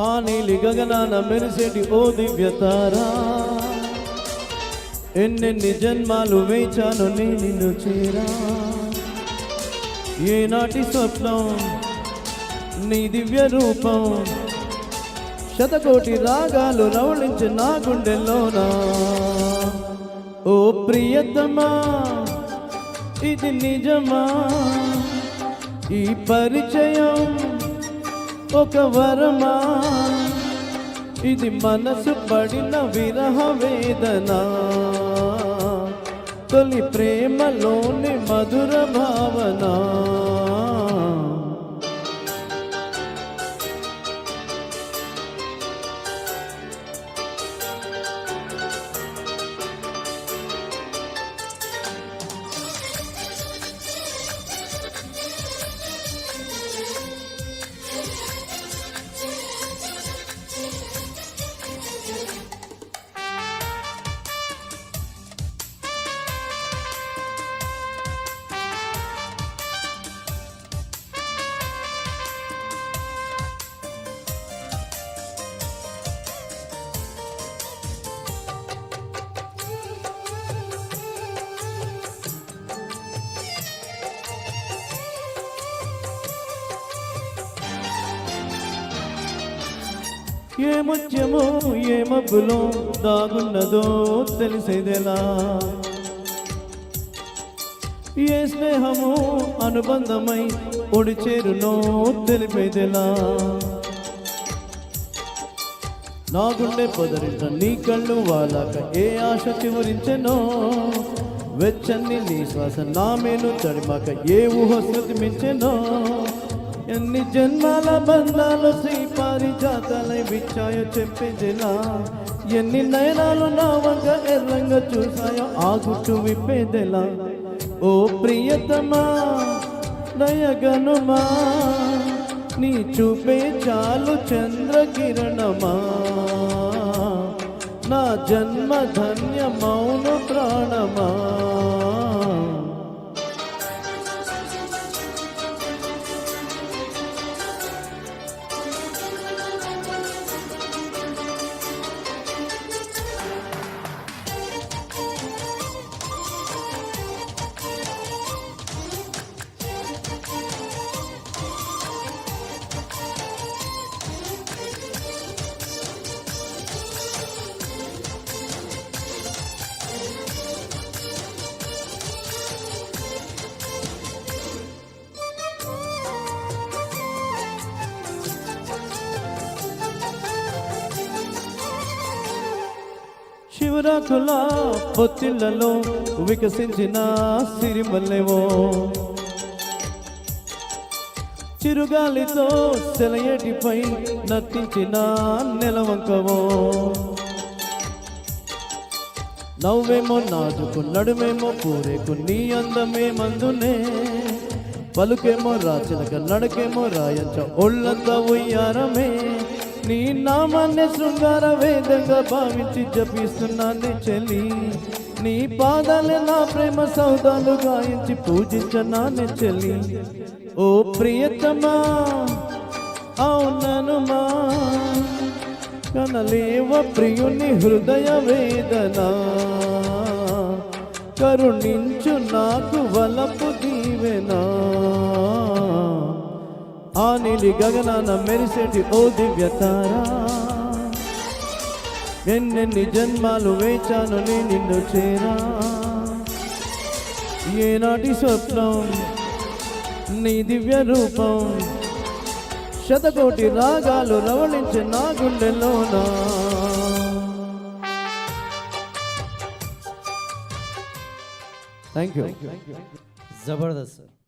ఆ నీలి గగనాన మెరిసేటి ఓ దివ్యతారా, ఎన్నెన్ని జన్మాలు వేచాను నీ నిన్ను చేరా. ఏనాటి స్వప్నం నీ దివ్య రూపం, శతకోటి రాగాలు రవళించి నా గుండెల్లోనా. ఓ ప్రియతమా ఇది నిజమా, ఈ పరిచయం ఒక వరమా, ఇది మనసు పడిన విరహ వేదన, తొలి ప్రేమలోని మధుర భావన. ఏ ముత్యమో ఏ మబ్బులో దాగున్నదో తెలిసేదెలా, ఏ స్నేహము అనుబంధమై ఒడిచేరునో తెలిపేదెలా. నా గుండె పొదరిట నీ కళ్ళు వాలాక ఏ ఆశ చివరించెనో, వెచ్చని నీ శ్వాస నా మేలు తడిమాక ఏ ఊహ శృతి మించెనో. ఎన్ని జన్మాల బంధాలు శ్రీ పారిజాతాలై విచ్చాయో చెప్పేదిలా, ఎన్ని నయనాలు నా వంక ఎర్రంగా చూసాయో ఆ గుట్టు విప్పేదెలా. ఓ ప్రియతమా దయగనుమా, నీ చూపే చాలు చంద్రకిరణమా, నా జన్మ ధన్యమౌను ప్రాణమా. శివరాకుల పొత్తిళ్లలో వికసించిన సిరిమల్లెవో, చిరుగాలితో సెలయేటిపై నర్తించిన నెలవంకవో. నవ్వేమో నాజుకు నడుమేమో పూరేకు నీ అందమే మందునే, పలుకేమో రాచనక నడకేమో రాయంచ ఒళ్ళంతా ఉయ్యారమే. నీ నామాన్ని శృంగార వేదంగా భావించి జపిస్తున్నాను చెల్లి, నీ పాదాలే నా ప్రేమ సౌదాలు గాయించి పూజించనాను చెల్లి. ఓ ప్రియతమా అవుననుమా, కనలేవ ప్రియుని హృదయ వేదన, కరుణించు నాకు వలపు దీవెనా. ఆ నీలి గగనాన మెరిసేటి ఓ దివ్యతారా, ఎన్నెన్ని జన్మాలు వేచాను నీ నిన్ను చేరా. ఏనాటి స్వప్నం నీ దివ్య రూపం, శతకోటి రాగాలు రవళించే నా గుండెలోనా. Thank you. జబర్దస్త్.